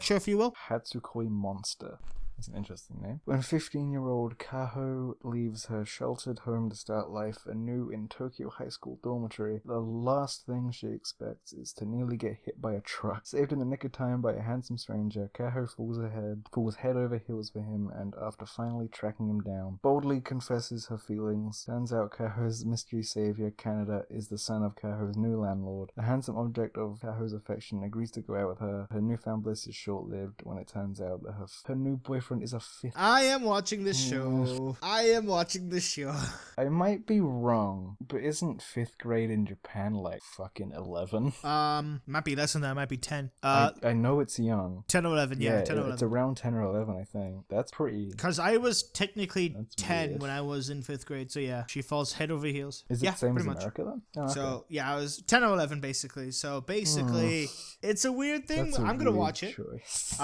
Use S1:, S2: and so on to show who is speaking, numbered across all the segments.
S1: if you will.
S2: Hatsukoi Monster. That's an interesting name. When 15-year-old Kaho leaves her sheltered home to start life anew in Tokyo high school dormitory, the last thing she expects is to nearly get hit by a truck. Saved in the nick of time by a handsome stranger, Kaho falls head over heels for him, and after finally tracking him down, boldly confesses her feelings. Turns out Kaho's mystery savior, Kaneda, is the son of Kaho's new landlord. The handsome object of Kaho's affection agrees to go out with her. Her newfound bliss is short-lived when it turns out that her new boyfriend is a fifth.
S1: I am watching this show.
S2: I might be wrong, but isn't 5th grade in Japan like fucking 11?
S1: Might be less than that. Might be 10.
S2: I know it's young.
S1: 10 or 11. Yeah, 10 or 11.
S2: It's around 10 or 11, I think. That's pretty.
S1: Because I was technically
S2: That's
S1: 10
S2: weird.
S1: when I was in 5th grade. So yeah, she falls head over heels.
S2: Is it
S1: yeah,
S2: the same as
S1: pretty much.
S2: America then? Oh, okay.
S1: So yeah, I was 10 or 11 basically. So basically, it's a weird thing.
S2: That's a
S1: I'm gonna
S2: weird
S1: watch it.
S2: choice.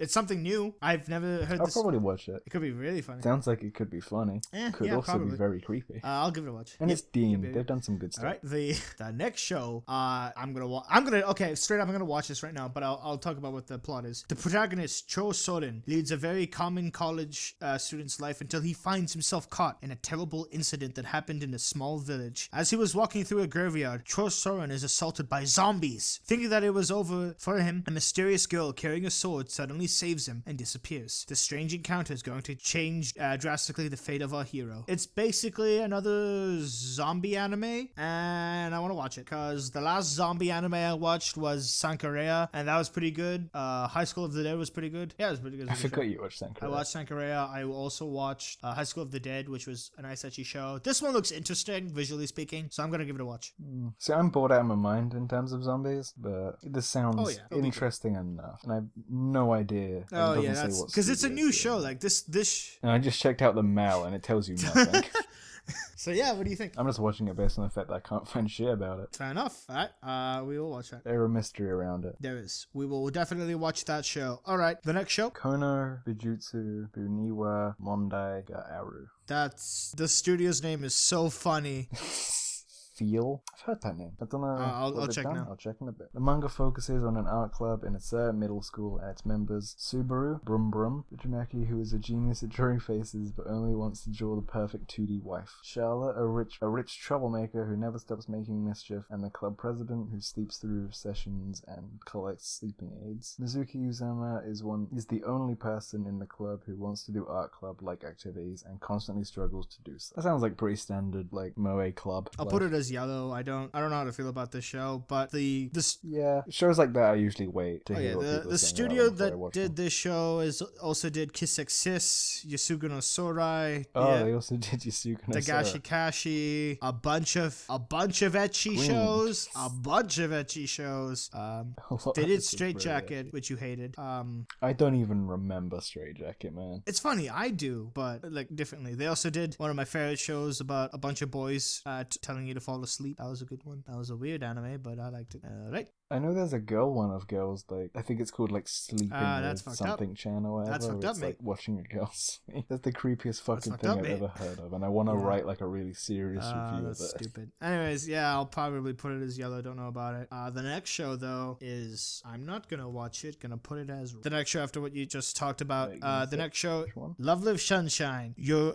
S1: It's something new. I've never heard
S2: I'll
S1: this.
S2: probably watch it.
S1: It could be really funny.
S2: Sounds like it could be funny. Could
S1: yeah,
S2: also
S1: probably.
S2: be very creepy.
S1: I'll give it a watch.
S2: And it's Dean.
S1: baby.
S2: They've done some good stuff.
S1: All right, the next show, okay, straight up, I'm gonna watch this right now, but I'll talk about what the plot is. The protagonist, Cho Soren, leads a very common college student's life until he finds himself caught in a terrible incident that happened in a small village. As he was walking through a graveyard, Cho Soren is assaulted by zombies. Thinking that it was over for him, a mysterious girl carrying a sword suddenly saves him and disappears. The strange encounter is going to change drastically the fate of our hero. It's basically another zombie anime, and I want to watch it because the last zombie anime I watched was Sankareya, and that was pretty good. High School of the Dead was pretty good. Yeah, it was pretty good.
S2: I forgot you watched Sankareya.
S1: I watched Sankareya. I also watched High School of the Dead, which was a nice ecchi show. This one looks interesting, visually speaking, so I'm gonna give it a watch.
S2: So I'm bored out of my mind in terms of zombies, but this sounds interesting enough, and I have no idea.
S1: Oh yeah, that's because it's a new show. Like this.
S2: And I just checked out the mail, and it tells you nothing.
S1: So yeah, what do you think?
S2: I'm just watching it based on the fact that I can't find shit about it.
S1: Fair enough. All right, we will watch that.
S2: There's a mystery around it.
S1: There is. We will definitely watch that show. All right, the next show.
S2: Kono Bijutsu Buniwa Mondai ga Aru.
S1: That's the studio's name is so funny.
S2: Feel? I've heard that name. I don't know.
S1: I'll check now.
S2: I'll check in a bit. The manga focuses on an art club in a certain middle school and its members Subaru, Brum Brum, Uchimaki, who is a genius at drawing faces but only wants to draw the perfect 2D wife. Charlotte, a rich troublemaker who never stops making mischief, and the club president who sleeps through sessions and collects sleeping aids. Mizuki Uzama is the only person in the club who wants to do art club-like activities and constantly struggles to do so. That sounds like pretty standard, like Moe club.
S1: I'll put it as yellow. I don't know how to feel about this show, but
S2: shows like that I usually wait to hear what people
S1: the
S2: say
S1: studio
S2: before I
S1: that
S2: watch
S1: did
S2: them.
S1: this show also did Kisexis, Yasuga no Sorai.
S2: They also did Yasuga no Sorai.
S1: Dagashi Kashi, a bunch of ecchi shows, a bunch of ecchi shows. They did Straight Jacket, which you hated.
S2: I don't even remember Straight Jacket, man.
S1: It's funny, I do, but like differently. They also did one of my favorite shows about a bunch of boys telling you to fall asleep. That was a good one. That was a weird anime, but I liked it. Right.
S2: I know there's a girl one of girls, like, I think it's called, like, Sleeping
S1: that's
S2: with
S1: fucked
S2: something
S1: up.
S2: channel or whatever.
S1: That's fucked
S2: it's
S1: up,
S2: like
S1: mate.
S2: watching a girl sleep. That's the creepiest fucking
S1: fucked
S2: thing
S1: up,
S2: I've
S1: mate.
S2: ever heard of, and I want to write, like, a really serious review of
S1: That's
S2: it.
S1: stupid. Anyways, yeah, I'll probably put it as yellow. Don't know about it. The next show, though, is... I'm not gonna watch it. Gonna put it as... The next show after what you just talked about. The next show... Love Live Sunshine. Your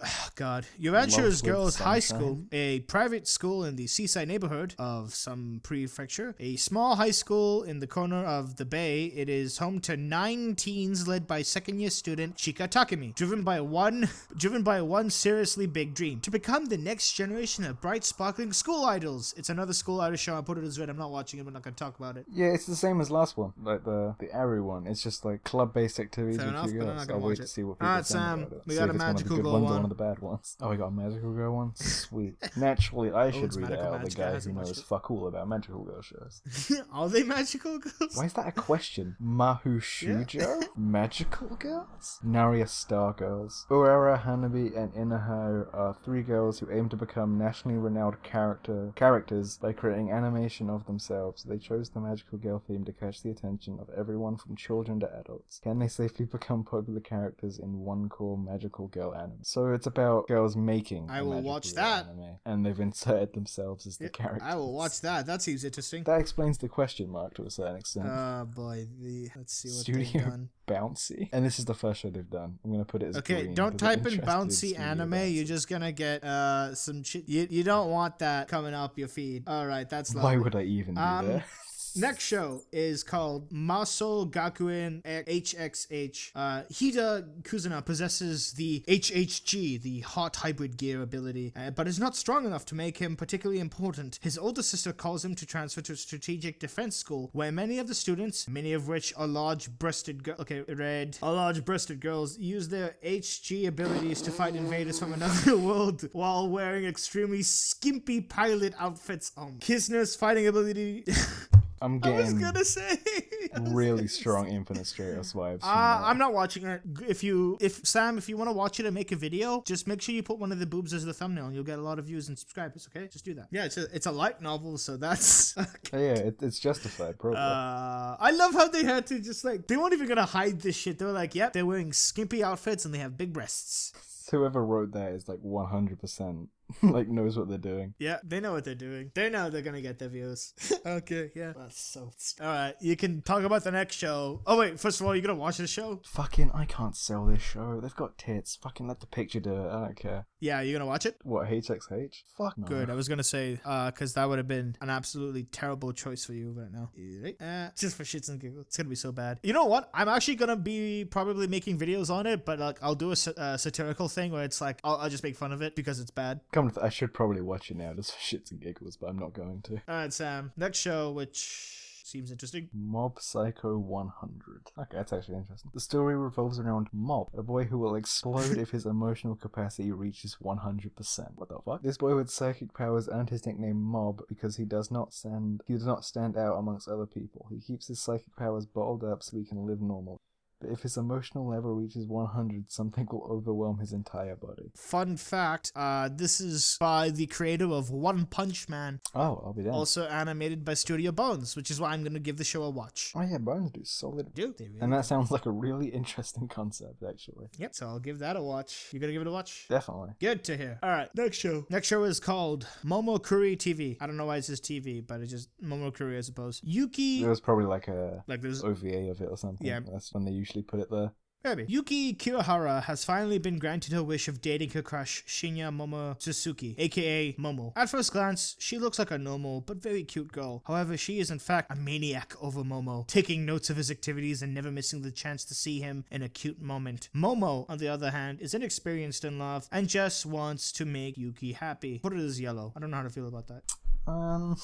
S1: Rancher's Girls High School, a private school in the seaside neighborhood of some prefecture. A small high school in the corner of the bay. It is home to 9 teens led by second-year student Chika Takemi, driven by one seriously big dream: to become the next generation of bright, sparkling school idols. It's another school idol show. I put it as red. I'm not watching it. We're not going to talk about it.
S2: Yeah, it's the same as last one, like the Aru one. It's just like club-based activities
S1: Fair
S2: with
S1: enough,
S2: two
S1: but I'm
S2: girls.
S1: not gonna
S2: I'll
S1: watch
S2: wait
S1: it.
S2: to see what people
S1: Alright,
S2: say
S1: Sam,
S2: about it.
S1: we
S2: See
S1: got
S2: if
S1: a
S2: it's one of the
S1: magical
S2: good
S1: girl
S2: ones or
S1: one.
S2: one of the bad ones. Oh, we got a magical girl one? Sweet. Naturally, I should read it out the guy who knows fuck all about magical girl shows.
S1: Are they magical girls?
S2: Why is that a question? Mahu Shujo? Magical girls? Naria Star Girls. Uera, Hanabi, and Inaho are 3 girls who aim to become nationally renowned characters by creating animation of themselves. They chose the magical girl theme to catch the attention of everyone from children to adults. Can they safely become popular characters in one core magical girl anime? So it's about girls making
S1: I
S2: a
S1: will
S2: magical
S1: watch
S2: girl
S1: that.
S2: anime, and they've inserted themselves as the characters.
S1: I will watch that. That seems interesting.
S2: That explains the question. question mark to a certain extent.
S1: Oh boy, let's see what
S2: Studio
S1: they've done.
S2: Bouncy. And this is the first show they've done. I'm going to put it as
S1: Okay,
S2: green,
S1: don't
S2: 'cause I'm
S1: type in
S2: interested
S1: bouncy
S2: Studio
S1: anime.
S2: Bouncy.
S1: You're just gonna get some shit. You don't want that coming up your feed. All right, that's lovely.
S2: Why would I even do that?
S1: Next show is called Maso Gakuen HXH. Hida Kuzuna possesses the HHG, the hot hybrid gear ability, but is not strong enough to make him particularly important. His older sister calls him to transfer to a strategic defense school, where many of the students, many of which are large-breasted girls, use their HG abilities to fight invaders from another world while wearing extremely skimpy pilot outfits. Kisner's fighting ability...
S2: I'm
S1: I was
S2: getting
S1: gonna say
S2: really strong Infinite Stratos vibes.
S1: I'm not watching it. If you want to watch it and make a video, just make sure you put one of the boobs as the thumbnail, and you'll get a lot of views and subscribers. Okay, just do that. Yeah, it's a light novel, so that's. Okay.
S2: Yeah, it's justified, probably.
S1: I love how they had to just they weren't even gonna hide this shit. They were like, yep, they're wearing skimpy outfits and they have big breasts.
S2: Whoever wrote that is 100% knows what they're doing.
S1: Yeah, they know what they're doing. They know they're gonna get their views. Okay, yeah. That's so... Alright, you can talk about the next show. Oh wait, first of all, you gonna watch this show?
S2: Fucking, I can't sell this show. They've got tits. Fucking let the picture do it. I don't care.
S1: Yeah, you gonna watch it?
S2: What, HXH? Fuck no.
S1: Good, I was gonna say, because that would have been an absolutely terrible choice for you right now. Just for shits and giggles. It's gonna be so bad. You know what? I'm actually gonna be probably making videos on it, but I'll do a satirical thing where it's I'll just make fun of it because it's bad.
S2: I should probably watch it now just for shits and giggles, but I'm not going to.
S1: Alright, Sam. Next show, which seems interesting.
S2: Mob Psycho 100. Okay, that's actually interesting. The story revolves around Mob, a boy who will explode if his emotional capacity reaches 100%. What the fuck? This boy with psychic powers earned his nickname Mob because he does not stand out amongst other people. He keeps his psychic powers bottled up so he can live normal. But if his emotional level reaches 100, something will overwhelm his entire body.
S1: Fun fact, this is by the creator of One Punch Man.
S2: Oh, I'll be down.
S1: Also animated by Studio Bones, which is why I'm going to give the show a watch.
S2: Oh yeah, Bones do solid.
S1: They really
S2: and that sounds like a really interesting concept, actually.
S1: Yep, so I'll give that a watch. You going to give it a watch?
S2: Definitely.
S1: Good to hear. Alright, next show. Next show is called Momokuri TV. I don't know why it says TV, but it's just Momokuri, I suppose. Yuki...
S2: There was probably like
S1: there's
S2: OVA of it or something.
S1: Yeah.
S2: That's when they usually put it there.
S1: Maybe. Yuki Kirihara has finally been granted her wish of dating her crush, Shinya Momosusuki, aka Momo. At first glance, she looks like a normal but very cute girl. However, she is in fact a maniac over Momo, taking notes of his activities and never missing the chance to see him in a cute moment. Momo, on the other hand, is inexperienced in love and just wants to make Yuki happy. Put it as yellow. I don't know how to feel about that.
S2: I'm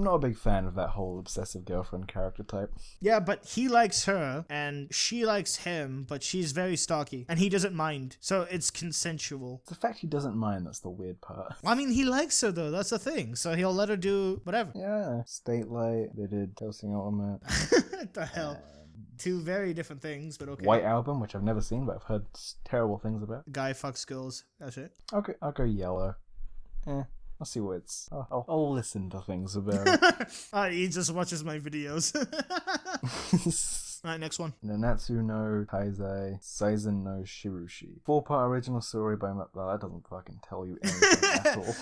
S2: not a big fan of that whole obsessive girlfriend character type.
S1: Yeah, but he likes her, and she likes him, but she's very stalky, and he doesn't mind, so it's consensual.
S2: It's the fact he doesn't mind that's the weird part.
S1: I mean, he likes her, though, that's the thing, so he'll let her do whatever.
S2: Yeah, State Light, they did Hellsing Ultimate.
S1: What the hell? Two very different things, but okay.
S2: White Album, which I've never seen, but I've heard terrible things about.
S1: Guy fucks girls, that's it.
S2: Okay, I'll go Yellow. I'll see what it's... I'll listen to things about it.
S1: He just watches my videos. Alright, next one.
S2: Nanatsu no Taizai Saizen no Shirushi. 4-part original story by... Well, that doesn't fucking tell you anything at all.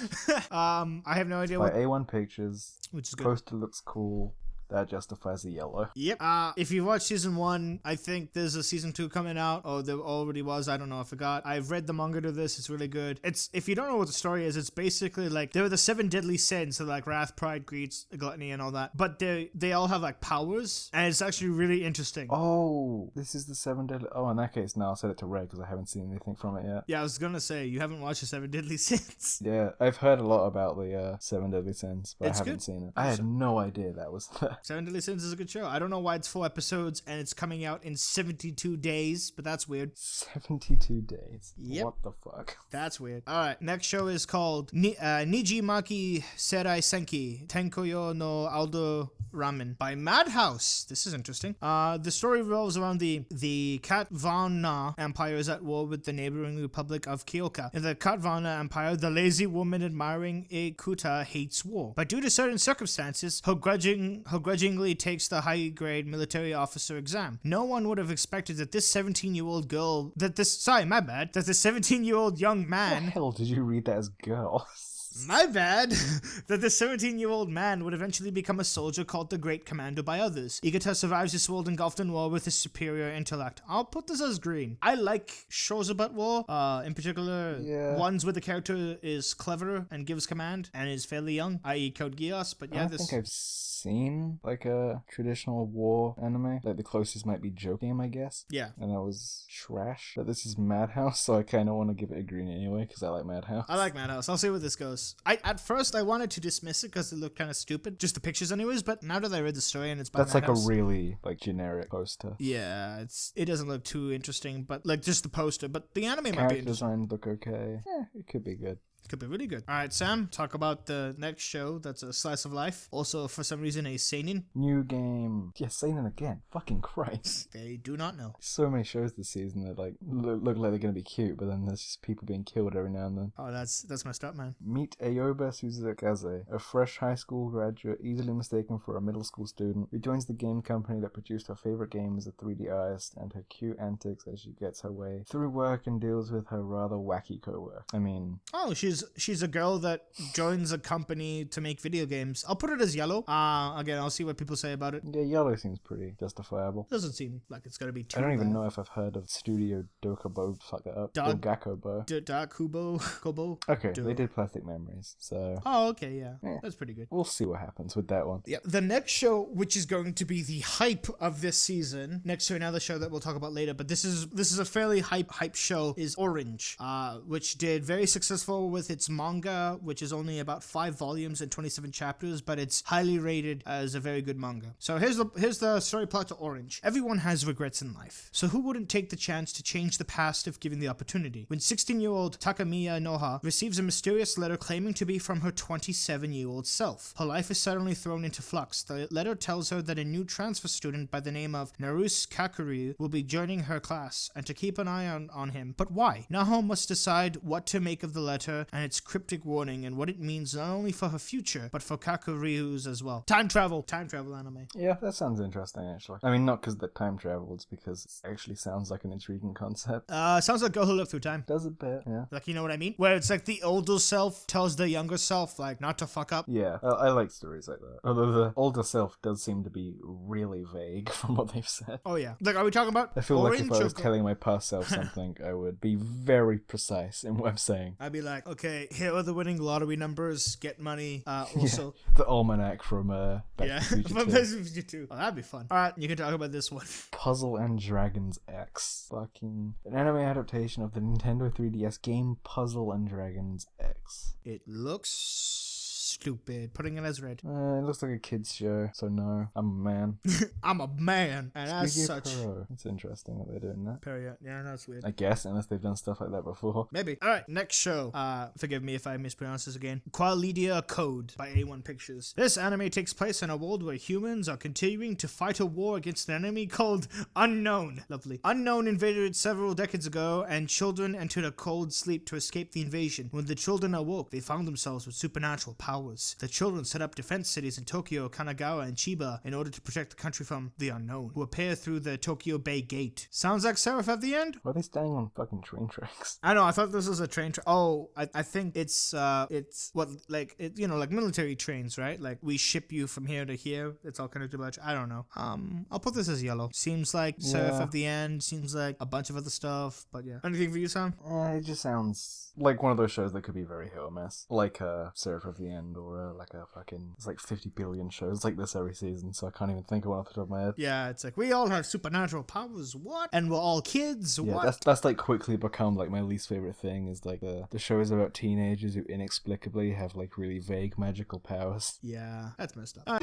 S1: I have no idea
S2: by A1 Pictures.
S1: Which is good.
S2: Poster looks cool. That justifies the yellow.
S1: Yep. If you watch season 1, I think there's a season 2 coming out. Oh, there already was. I don't know. I forgot. I've read the manga to this. It's really good. If you don't know what the story is, it's basically there are the 7 deadly sins, so wrath, pride, greed, gluttony, and all that. But they all have powers, and it's actually really interesting.
S2: Oh, this is the 7 deadly... Oh, in that case, now I'll set it to red because I haven't seen anything from it yet.
S1: Yeah, I was gonna say, you haven't watched the 7 deadly sins.
S2: Yeah, I've heard a lot about the 7 deadly sins, but I haven't
S1: good.
S2: seen it. I had no idea that was there.
S1: 7 Deadly Sins is a good show. I don't know why it's 4 episodes and it's coming out in 72 days, but that's weird.
S2: 72 days.
S1: Yep.
S2: What the fuck?
S1: That's weird. Alright, next show is called Nijimaki Serai Senki Tenkoyo no Aldo Ramen by Madhouse. This is interesting. The story revolves around the Katvana Empire is at war with the neighboring Republic of Kyoka. In the Katvana Empire, the lazy woman admiring Ikuta hates war. But due to certain circumstances, her grudgingly takes the high-grade military officer exam. No one would have expected that this 17-year-old young
S2: What
S1: man...
S2: the hell did you read that as girl?
S1: My bad. That the 17-year-old man would eventually become a soldier called the Great Commando by others. Igata survives this world engulfed in war with his superior intellect. I'll put this as green. I like shows about war, in particular ones where the character is clever and gives command and is fairly young, i.e. Code Geass, but yeah,
S2: I don't think I've seen like a traditional war anime. Like the closest might be Joke Game, I guess.
S1: Yeah.
S2: And that was trash. But this is Madhouse, so I kind of want to give it a green anyway because I like Madhouse.
S1: I like Madhouse. I'll see where this goes. At first I wanted to dismiss it because it looked kind of stupid, just the pictures anyways, but now that I read the story and it's by
S2: That's
S1: Madhouse,
S2: like a really like generic poster.
S1: Yeah, it doesn't look too interesting, but like just the poster, but the anime might be
S2: Character
S1: interesting.
S2: design look okay. Yeah, it could be good.
S1: Could be really good. All right, Sam, talk about the next show that's a slice of life. Also, for some reason, a seinen.
S2: New game. Yeah, seinen again. Fucking Christ.
S1: They do not know.
S2: So many shows this season that like look like they're gonna be cute, but then there's just people being killed every now and then.
S1: Oh, that's messed up, man.
S2: Meet Ayoba Suzakaze, a fresh high school graduate easily mistaken for a middle school student who joins the game company that produced her favorite game as a 3D artist and her cute antics as she gets her way through work and deals with her rather wacky co-work. I mean...
S1: Oh, she's a girl that joins a company to make video games. I'll put it as yellow. Again, I'll see what people say about it.
S2: Yeah, yellow seems pretty justifiable.
S1: Doesn't seem like it's gonna be too
S2: I don't even
S1: bad.
S2: know if I've heard of Studio Dokubo, fuck that up,
S1: Dog-
S2: or Gakobo.
S1: Kobo.
S2: Okay, they did Plastic Memories, so...
S1: Oh, okay, yeah.
S2: Yeah.
S1: That's pretty good.
S2: We'll see what happens with that one.
S1: Yeah, the next show, which is going to be the hype of this season, next to another show that we'll talk about later, but this is a fairly hype show, is Orange, which did very successful with its manga, which is only about 5 volumes and 27 chapters, but it's highly rated as a very good manga. So here's the story plot to Orange. Everyone has regrets in life, so who wouldn't take the chance to change the past if given the opportunity? When 16-year-old Takamiya Noha receives a mysterious letter claiming to be from her 27-year-old self, her life is suddenly thrown into flux. The letter tells her that a new transfer student by the name of Naruse Kakuryu will be joining her class, and to keep an eye on him. But why? Naho must decide what to make of the letter and its cryptic warning and what it means not only for her future, but for Kakuryu's as well. Time travel anime.
S2: Yeah, that sounds interesting, actually. I mean, not because the time travel, it's because it actually sounds like an intriguing concept.
S1: Sounds like Go Who Lived Through Time.
S2: Does a bit, yeah.
S1: Like, you know what I mean? Where it's like the older self tells the younger self, like, not to fuck up.
S2: Yeah, I like stories like that. Although the older self does seem to be really vague from what they've said.
S1: Oh, yeah. Like, are we talking about
S2: I feel like if I was
S1: or
S2: telling my past self something, I would be very precise in what I'm saying.
S1: I'd be like, okay, here are the winning lottery numbers, get money. Also,
S2: Yeah, the almanac from Back to the Future
S1: from
S2: 2.
S1: Back to the Future 2. Oh, that'd be fun. All right, you can talk about this one.
S2: Puzzle and Dragons X. Fucking an anime adaptation of the Nintendo 3DS game Puzzle and Dragons X.
S1: It looks stupid. Putting it as red.
S2: It looks like a kid's show, so no, I'm a man.
S1: I'm a man, and as
S2: Squeaky
S1: such.
S2: Pro. It's interesting that they're doing that.
S1: Period. Yeah, that's weird.
S2: I guess, unless they've done stuff like that before.
S1: Maybe. All right, next show. Forgive me if I mispronounce this again. Qualidia Code by A1 Pictures. This anime takes place in a world where humans are continuing to fight a war against an enemy called Unknown. Lovely. Unknown invaded several decades ago, and children entered a cold sleep to escape the invasion. When the children awoke, they found themselves with supernatural powers. The children set up defense cities in Tokyo, Kanagawa, and Chiba in order to protect the country from the unknown, who appear through the Tokyo Bay Gate. Sounds like Seraph at the end?
S2: Why are they standing on fucking train tracks?
S1: I know, I thought this was a train I think it's what, like, like military trains, right? Like, we ship you from here to here. It's all connected by, I don't know. I'll put this as yellow. Seems like Seraph at the end, seems like a bunch of other stuff, but yeah. Anything for you, Sam?
S2: It just sounds like one of those shows that could be very hit or miss. Like Seraph of the End, or like a fucking... It's like 50 billion shows like this every season, so I can't even think of one off the top of my head.
S1: Yeah, it's like, we all have supernatural powers, what? And we're all kids,
S2: Yeah,
S1: what?
S2: that's like quickly become like my least favorite thing, is like the shows about teenagers who inexplicably have like really vague magical powers.
S1: Yeah, that's messed up.